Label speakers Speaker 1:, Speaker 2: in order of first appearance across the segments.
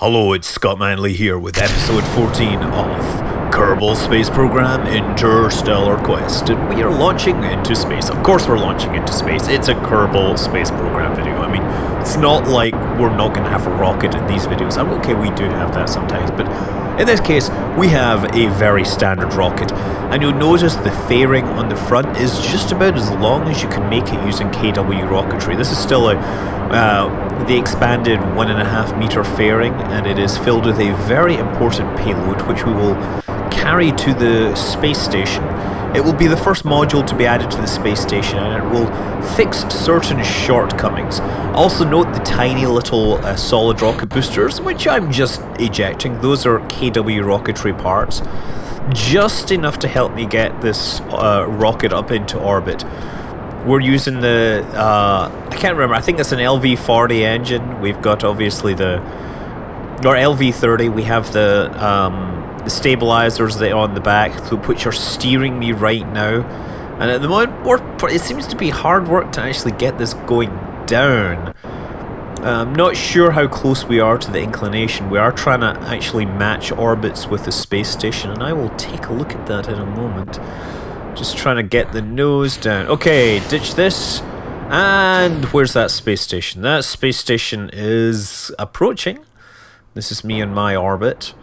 Speaker 1: Hello, it's Scott Manley here with episode 14 of Kerbal Space Program Interstellar Quest, and we are launching into space. Of course we're launching into space. It's a Kerbal Space Program video. I mean, it's not like we're not going to have a rocket in these videos. I'm okay, we do have that sometimes, but in this case, we have a very standard rocket, and you'll notice the fairing on the front is just about as long as you can make it using KW rocketry. This is still the expanded 1.5 meter fairing, and it is filled with a very important payload which we will carry to the space station. It will be the first module to be added to the space station, and it will fix certain shortcomings. Also note the tiny little solid rocket boosters, which I'm just ejecting. Those are KW rocketry parts, just enough to help me get this rocket up into orbit. We're using the, I can't remember, I think it's an LV-40 engine. We've got obviously or LV-30, we have the stabilizers that are on the back, which are steering me right now. And at the moment, it seems to be hard work to actually get this going down. I'm not sure how close we are to the inclination. We are trying to actually match orbits with the space station, and I will take a look at that in a moment. Just trying to get the nose down. Okay, ditch this. And where's that space station? That space station is approaching. This is me in my orbit.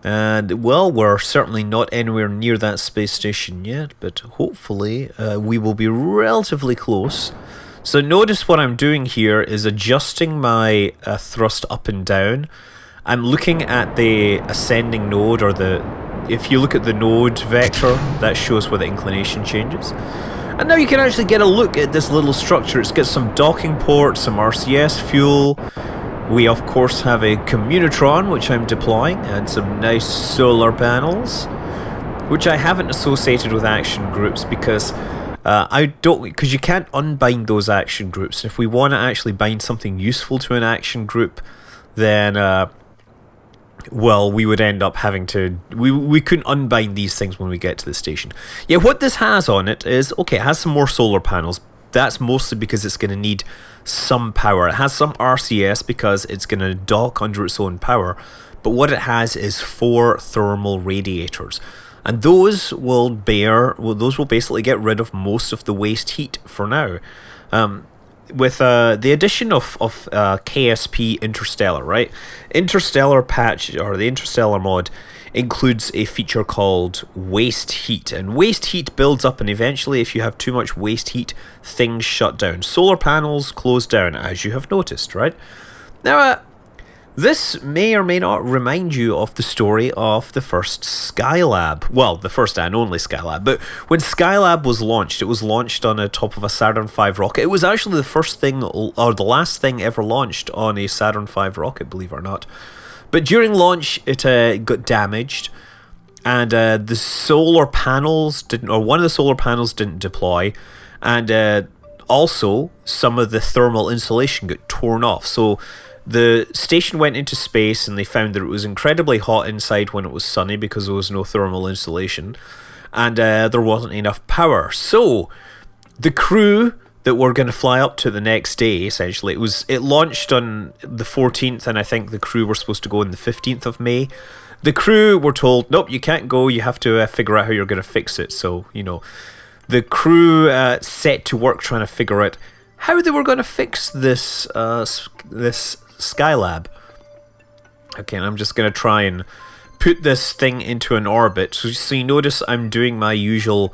Speaker 1: And, well, we're certainly not anywhere near that space station yet, but hopefully we will be relatively close. So notice what I'm doing here is adjusting my thrust up and down. I'm looking at the ascending node, or if you look at the node vector, that shows where the inclination changes. And now you can actually get a look at this little structure. It's got some docking ports, some RCS fuel. We of course have a communitron, which I'm deploying, and some nice solar panels, which I haven't associated with action groups because because you can't unbind those action groups. If we want to actually bind something useful to an action group, then well, we would end up having to... We couldn't unbind these things when we get to the station. Yeah, what this has on it is... Okay, it has some more solar panels. That's mostly because it's going to need some power. It has some RCS because it's going to dock under its own power. But what it has is 4 thermal radiators. And those will basically get rid of most of the waste heat for now. With the addition of KSP Interstellar, right? Interstellar patch, or the Interstellar mod, includes a feature called waste heat. And waste heat builds up, and eventually if you have too much waste heat, things shut down. Solar panels close down, as you have noticed, right? Now, this may or may not remind you of the story of the first Skylab. Well, the first and only Skylab. But when Skylab was launched, it was launched on the top of a Saturn V rocket. It was actually the first thing, or the last thing ever launched on a Saturn V rocket, believe it or not. But during launch, it got damaged. And the solar panels didn't, or one of the solar panels didn't deploy. And also, some of the thermal insulation got torn off. So the station went into space, and they found that it was incredibly hot inside when it was sunny because there was no thermal insulation, and there wasn't enough power. So the crew that were going to fly up to the next day, essentially, it launched on the 14th, and I think the crew were supposed to go on the 15th of May. The crew were told, nope, you can't go, you have to figure out how you're going to fix it. So, you know, the crew set to work trying to figure out how they were going to fix this Skylab. Okay, and I'm just going to try and put this thing into an orbit. So you notice I'm doing my usual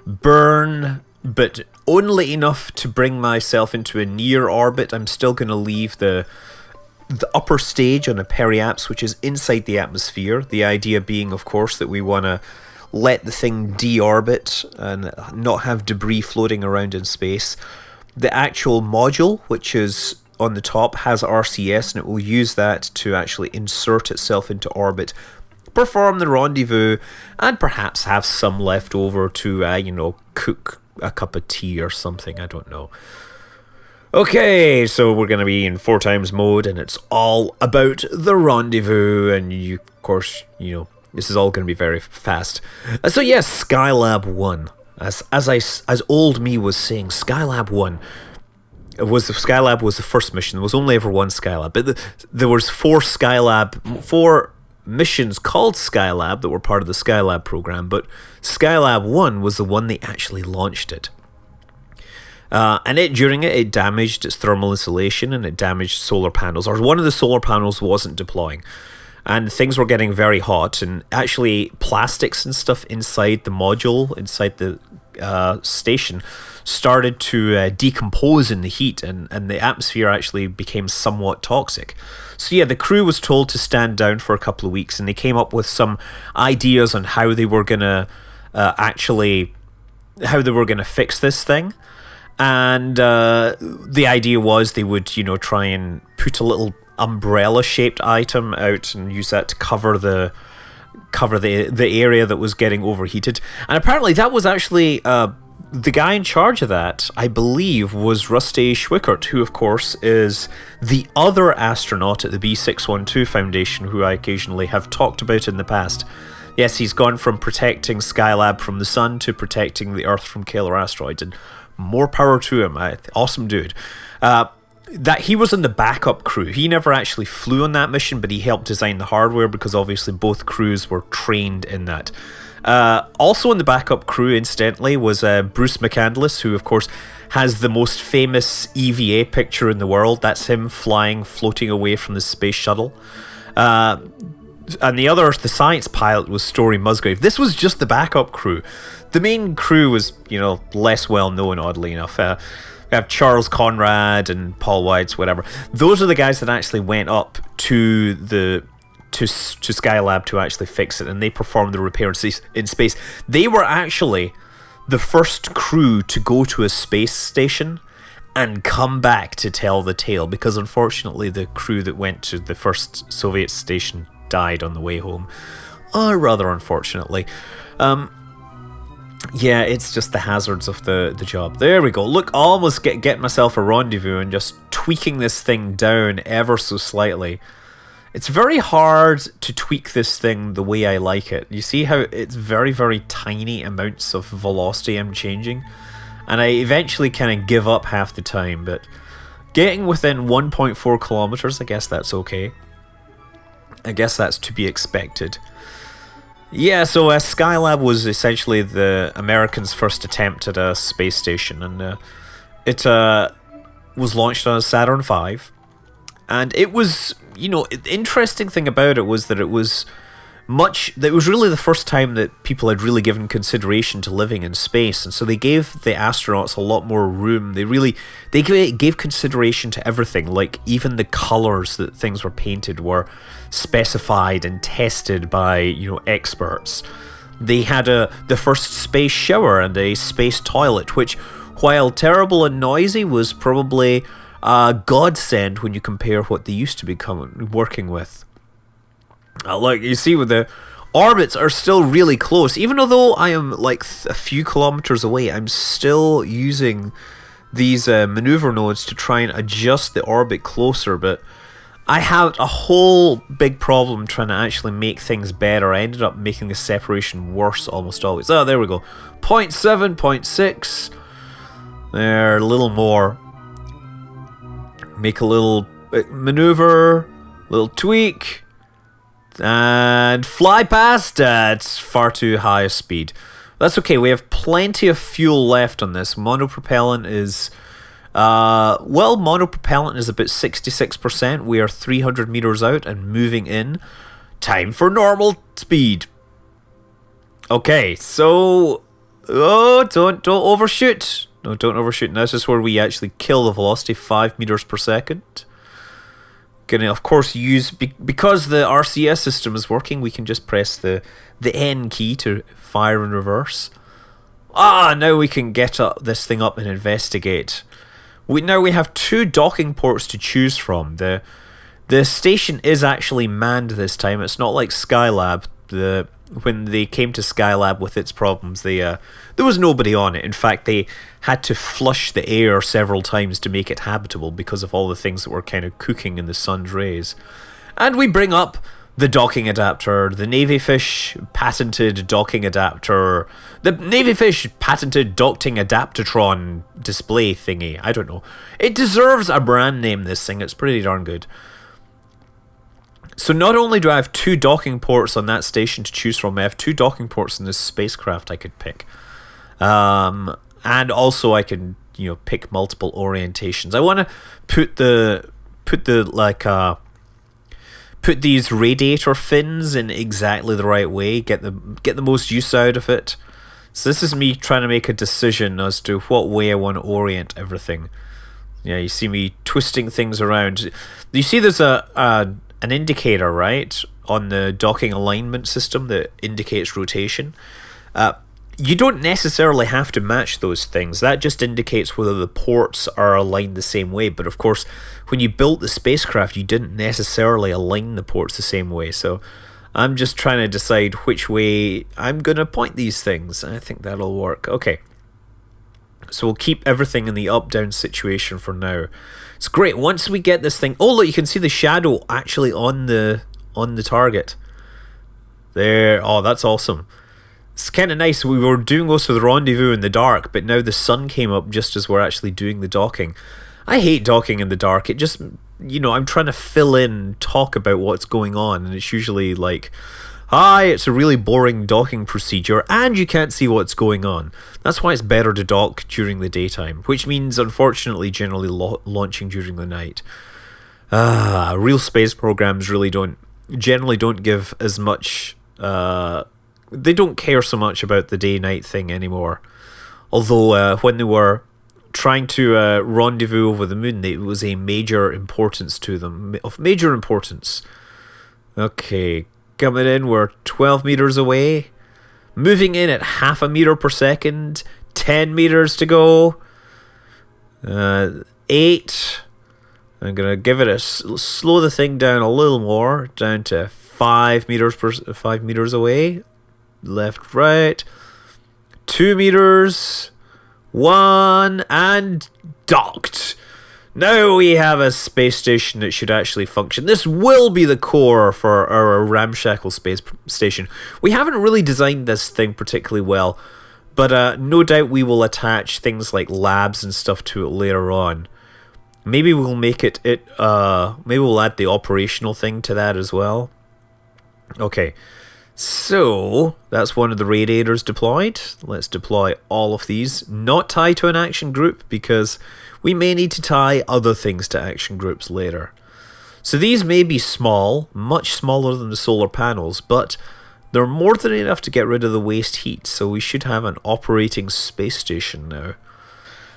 Speaker 1: burn, but only enough to bring myself into a near orbit. I'm still going to leave the upper stage on a periaps, which is inside the atmosphere. The idea being, of course, that we want to let the thing deorbit and not have debris floating around in space. The actual module, which is on the top, has RCS, and it will use that to actually insert itself into orbit, perform the rendezvous, and perhaps have some left over to, cook a cup of tea or something. I don't know. Okay, so we're going to be in 4x mode, and it's all about the rendezvous, and you, of course, this is all going to be very fast. So yes, Skylab 1. As old me was saying, Skylab 1. Skylab was the first mission. There was only ever one Skylab, but there was four missions called Skylab that were part of the Skylab program. But Skylab 1 was the one that actually launched it. And during it damaged its thermal insulation and it damaged solar panels, or one of the solar panels wasn't deploying. And things were getting very hot, and actually plastics and stuff inside the module, inside the station, started to decompose in the heat, and the atmosphere actually became somewhat toxic. So yeah, the crew was told to stand down for a couple of weeks, and they came up with some ideas on how they were gonna fix this thing. And the idea was they would, try and put a little umbrella-shaped item out and use that to cover the area that was getting overheated. And apparently that was actually the guy in charge of that, I believe, was Rusty Schwickert, who of course is the other astronaut at the B612 Foundation, who I occasionally have talked about in the past. Yes, he's gone from protecting Skylab from the sun to protecting the Earth from killer asteroids, and more power to him. Awesome dude. That he was in the backup crew. He never actually flew on that mission, but he helped design the hardware because obviously both crews were trained in that. Also in the backup crew, incidentally, was Bruce McCandless, who of course has the most famous EVA picture in the world. That's him floating away from the space shuttle. And the science pilot was Story Musgrave. This was just the backup crew. The main crew was, less well known, oddly enough. We have Charles Conrad and Paul Weitz, whatever. Those are the guys that actually went up to Skylab to actually fix it, and they performed the repair in space. They were actually the first crew to go to a space station and come back to tell the tale, because unfortunately the crew that went to the first Soviet station died on the way home. Rather unfortunately. Yeah, it's just the hazards of the job. There we go. Look, almost get myself a rendezvous and just tweaking this thing down ever so slightly. It's very hard to tweak this thing the way I like it. You see how it's very, very tiny amounts of velocity I'm changing? And I eventually kind of give up half the time, but getting within 1.4 kilometers, I guess that's okay. I guess that's to be expected. Yeah, so Skylab was essentially the Americans' first attempt at a space station, and it was launched on a Saturn V. And it was, the interesting thing about it was that it was really the first time that people had really given consideration to living in space, and so they gave the astronauts a lot more room. They gave consideration to everything, like even the colors that things were painted were specified and tested by experts. They had the first space shower and a space toilet, which, while terrible and noisy, was probably a godsend when you compare what they used to be working with. Like you see, with the orbits are still really close. Even though I am like a few kilometers away, I'm still using these maneuver nodes to try and adjust the orbit closer. But I had a whole big problem trying to actually make things better. I ended up making the separation worse almost always. Oh, there we go. 0.7, 0.6. There, a little more. Make a little maneuver, little tweak. And fly past at far too high a speed. That's okay, we have plenty of fuel left on this. Monopropellant is monopropellant is about 66%. We are 300 meters out and moving in. Time for normal speed. Okay, so don't overshoot. No, don't overshoot. Now this is where we actually kill the velocity, 5 meters per second. Gonna of course use, because the RCS system is working, we can just press the N key to fire in reverse. Now we can get this thing up and investigate. Now we have 2 docking ports to choose from. The station is actually manned this time. It's not like Skylab. When they came to Skylab with its problems, there was nobody on it. In fact, they had to flush the air several times to make it habitable because of all the things that were kind of cooking in the sun's rays. And we bring up the docking adapter, the Navyfish patented docking adapter, the Navyfish patented docking adaptatron display thingy. I don't know. It deserves a brand name, this thing. It's pretty darn good. So not only do I have 2 docking ports on that station to choose from, I have 2 docking ports in this spacecraft I could pick. And also I can, you know, pick multiple orientations. I want to put these radiator fins in exactly the right way, get the most use out of it. So this is me trying to make a decision as to what way I want to orient everything. Yeah, you see me twisting things around. You see there's an indicator, right, on the docking alignment system that indicates rotation. You don't necessarily have to match those things. That just indicates whether the ports are aligned the same way. But of course, when you built the spacecraft, you didn't necessarily align the ports the same way. So I'm just trying to decide which way I'm going to point these things. I think that'll work. Okay. So we'll keep everything in the up-down situation for now. It's great. Once we get this thing... Oh, look, you can see the shadow actually on the target. There. Oh, that's awesome. It's kind of nice. We were doing most of the rendezvous in the dark, but now the sun came up just as we're actually doing the docking. I hate docking in the dark. It just, you know, I'm trying to fill in, talk about what's going on, and it's usually like, hi, it's a really boring docking procedure, and you can't see what's going on. That's why it's better to dock during the daytime, which means, unfortunately, generally launching during the night. Real space programs really generally don't give as much... They don't care so much about the day-night thing anymore. Although when they were trying to rendezvous over the moon, it was a major importance to them. Of major importance. Okay, coming in, we're 12 meters away. Moving in at 0.5 meter per second. 10 meters to go. 8. I'm going to give it slow the thing down a little more. Down to 5 meters away. Left, right, 2 meters, 1, and docked. Now we have a space station that should actually function. This will be the core for our ramshackle space station. We haven't really designed this thing particularly well, but no doubt we will attach things like labs and stuff to it later on. Maybe we'll make maybe we'll add the operational thing to that as well. Okay. So, that's one of the radiators deployed. Let's deploy all of these. Not tie to an action group, because we may need to tie other things to action groups later. So these may be small, much smaller than the solar panels, but they're more than enough to get rid of the waste heat, so we should have an operating space station now.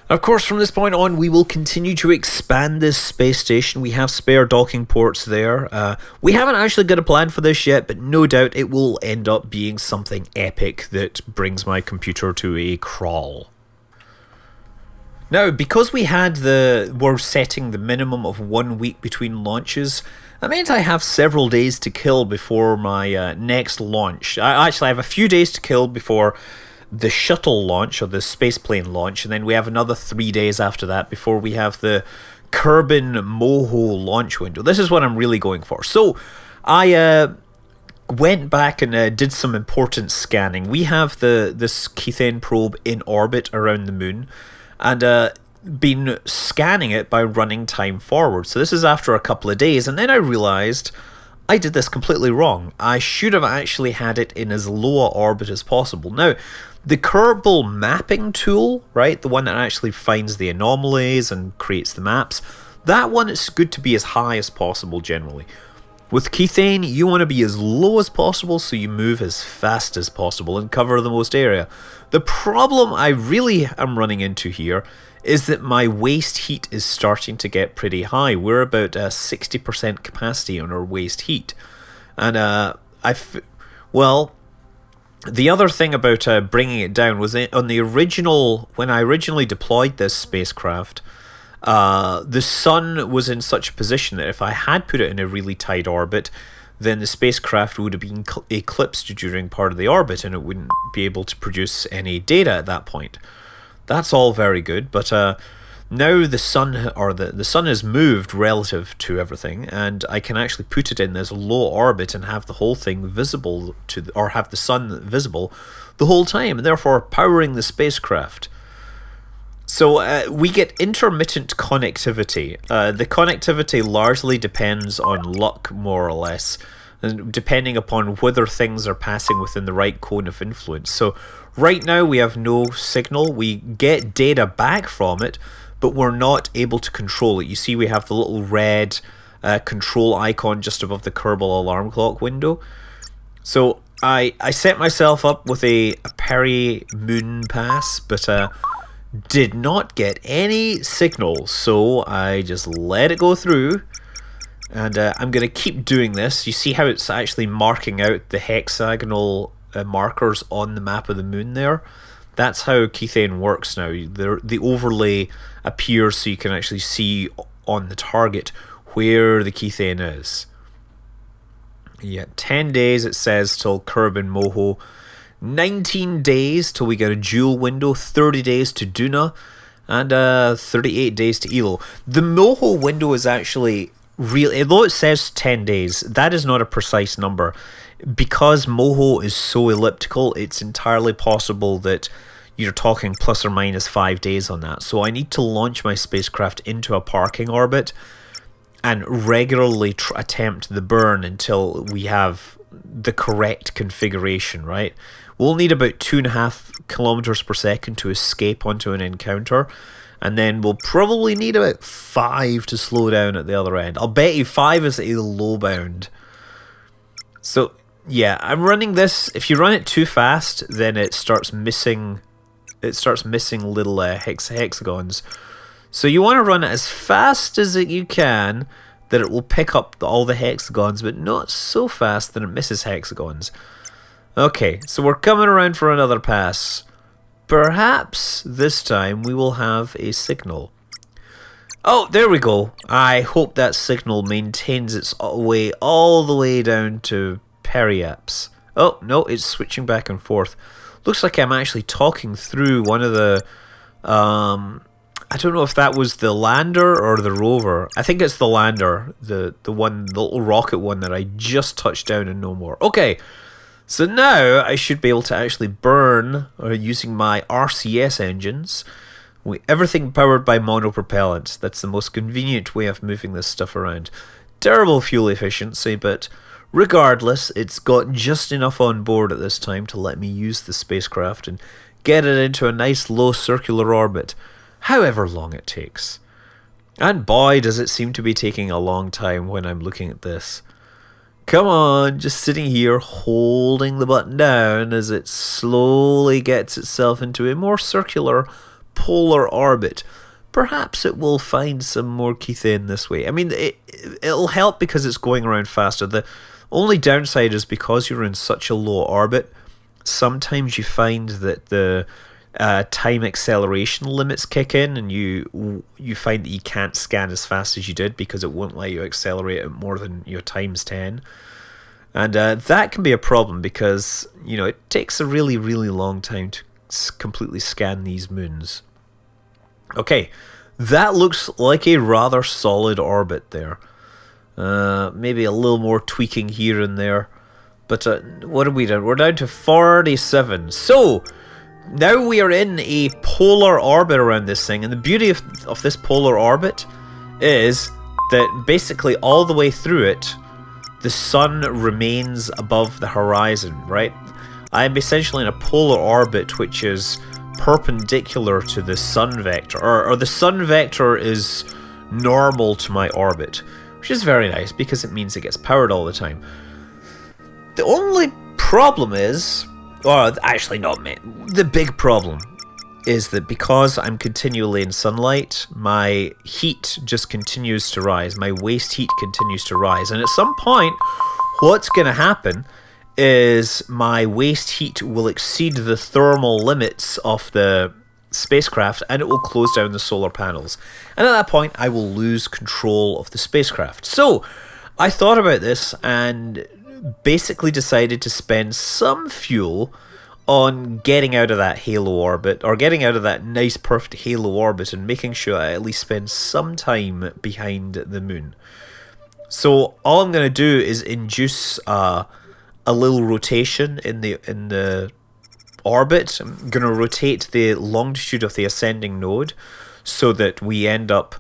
Speaker 1: Of course, from this point on, we will continue to expand this space station. We have spare docking ports there. We haven't actually got a plan for this yet, but no doubt it will end up being something epic that brings my computer to a crawl. Now, because we're setting the minimum of 1 week between launches, that meant I have several days to kill before my next launch. I have a few days to kill before the shuttle launch, or the spaceplane launch, and then we have another 3 days after that before we have the Kerbal Moho launch window. This is what I'm really going for. So I went back and did some important scanning. We have this kethane probe in orbit around the moon, and been scanning it by running time forward. So this is after a couple of days, and then I realized I did this completely wrong. I should have actually had it in as low a orbit as possible. Now, the Kerbal mapping tool, right, the one that actually finds the anomalies and creates the maps, that one is good to be as high as possible generally. With kethane, you want to be as low as possible so you move as fast as possible and cover the most area. The problem I really am running into here is that my waste heat is starting to get pretty high. We're about 60% capacity on our waste heat. And the other thing about bringing it down was on the original, when I originally deployed this spacecraft, the sun was in such a position that if I had put it in a really tight orbit, then the spacecraft would have been eclipsed during part of the orbit and it wouldn't be able to produce any data at that point. That's all very good, but Now the sun, or the sun has moved relative to everything, and I can actually put it in this low orbit and have the whole thing visible or have the sun visible the whole time, and therefore powering the spacecraft. So we get intermittent connectivity. The connectivity largely depends on luck, more or less, and depending upon whether things are passing within the right cone of influence. So right now we have no signal. We get data back from it, but we're not able to control it. You see we have the little red control icon just above the Kerbal alarm clock window. So I set myself up with a peri-moon pass, but did not get any signal, so I just let it go through. And I'm going to keep doing this. You see how it's actually marking out the hexagonal markers on the map of the moon there? That's how kethane works now. The overlay appears so you can actually see on the target where the kethane is. Yeah, 10 days it says till Kerbal and Moho. 19 days till we get a dual window. 30 days to Duna. And 38 days to Elo. The Moho window is actually real. Although it says 10 days, that is not a precise number. Because Moho is so elliptical, it's entirely possible that you're talking plus or minus 5 days on that. So I need to launch my spacecraft into a parking orbit and regularly attempt the burn until we have the correct configuration, right? We'll need about 2.5 kilometers per second to escape onto an encounter, and then we'll probably need about 5 to slow down at the other end. I'll bet you 5 is a low bound. So yeah, I'm running this. If you run it too fast, then it starts missing. It starts missing little hexagons. So you want to run it as fast as you can, that it will pick up all the hexagons, but not so fast that it misses hexagons. Okay, so we're coming around for another pass. Perhaps this time we will have a signal. Oh, there we go. I hope that signal maintains its way all the way down to Periaps. Oh, no, it's switching back and forth. Looks like I'm actually talking through one of the... I don't know if that was the lander or the rover. I think it's the lander, the little rocket one that I just touched down and no more. Okay, so now I should be able to actually burn using my RCS engines. Everything powered by monopropellant. That's the most convenient way of moving this stuff around. Terrible fuel efficiency, but regardless, it's got just enough on board at this time to let me use the spacecraft and get it into a nice low circular orbit, however long it takes. And boy, does it seem to be taking a long time when I'm looking at this. Come on, just sitting here holding the button down as it slowly gets itself into a more circular polar orbit. Perhaps it will find some more kethane this way. I mean, it'll help because it's going around faster. The only downside is because you're in such a low orbit, sometimes you find that the time acceleration limits kick in, and you find that you can't scan as fast as you did because it won't let you accelerate at more than your times 10. And that can be a problem because, you know, it takes a really, really long time to completely scan these moons. Okay, that looks like a rather solid orbit there. Maybe a little more tweaking here and there. But what are we down? We're down to 47. So, now we are in a polar orbit around this thing. And the beauty of this polar orbit is that basically all the way through it, the sun remains above the horizon, right? I'm essentially in a polar orbit which is perpendicular to the sun vector, or the sun vector is normal to my orbit, which is very nice because it means it gets powered all the time. The only problem is, or actually not me, the big problem is that because I'm continually in sunlight, my heat just continues to rise, my waste heat continues to rise, and at some point what's going to happen is my waste heat will exceed the thermal limits of the spacecraft and it will close down the solar panels. And at that point, I will lose control of the spacecraft. So, I thought about this and basically decided to spend some fuel on getting out of that halo orbit, or getting out of that nice perfect halo orbit, and making sure I at least spend some time behind the moon. So all I'm going to do is induce a little rotation in the orbit. I'm going to rotate the longitude of the ascending node so that we end up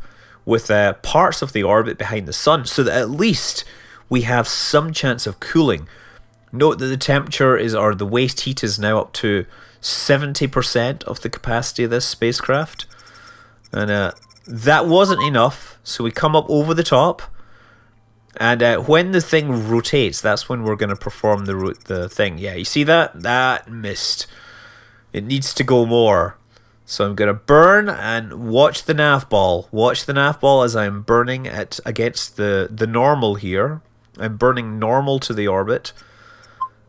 Speaker 1: with parts of the orbit behind the sun, so that at least we have some chance of cooling. Note that the temperature or the waste heat is now up to 70% of the capacity of this spacecraft. And that wasn't enough, so we come up over the top. And when the thing rotates, that's when we're going to perform the thing. Yeah, you see that? That missed. It needs to go more. So I'm going to burn and watch the nav ball. Watch the nav ball as I'm burning against the normal here. I'm burning normal to the orbit.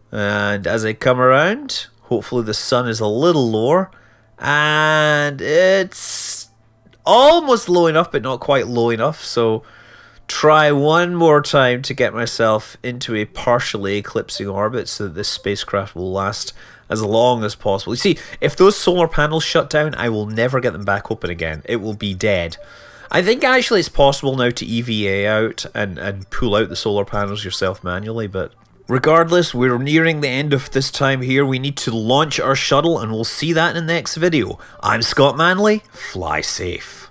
Speaker 1: And as I come around, hopefully the sun is a little lower. And it's almost low enough, but not quite low enough. So try one more time to get myself into a partially eclipsing orbit so that this spacecraft will last as long as possible. You see, if those solar panels shut down, I will never get them back open again. It will be dead. I think actually it's possible now to EVA out and pull out the solar panels yourself manually, but regardless, we're nearing the end of this time here. We need to launch our shuttle, and we'll see that in the next video. I'm Scott Manley. Fly safe.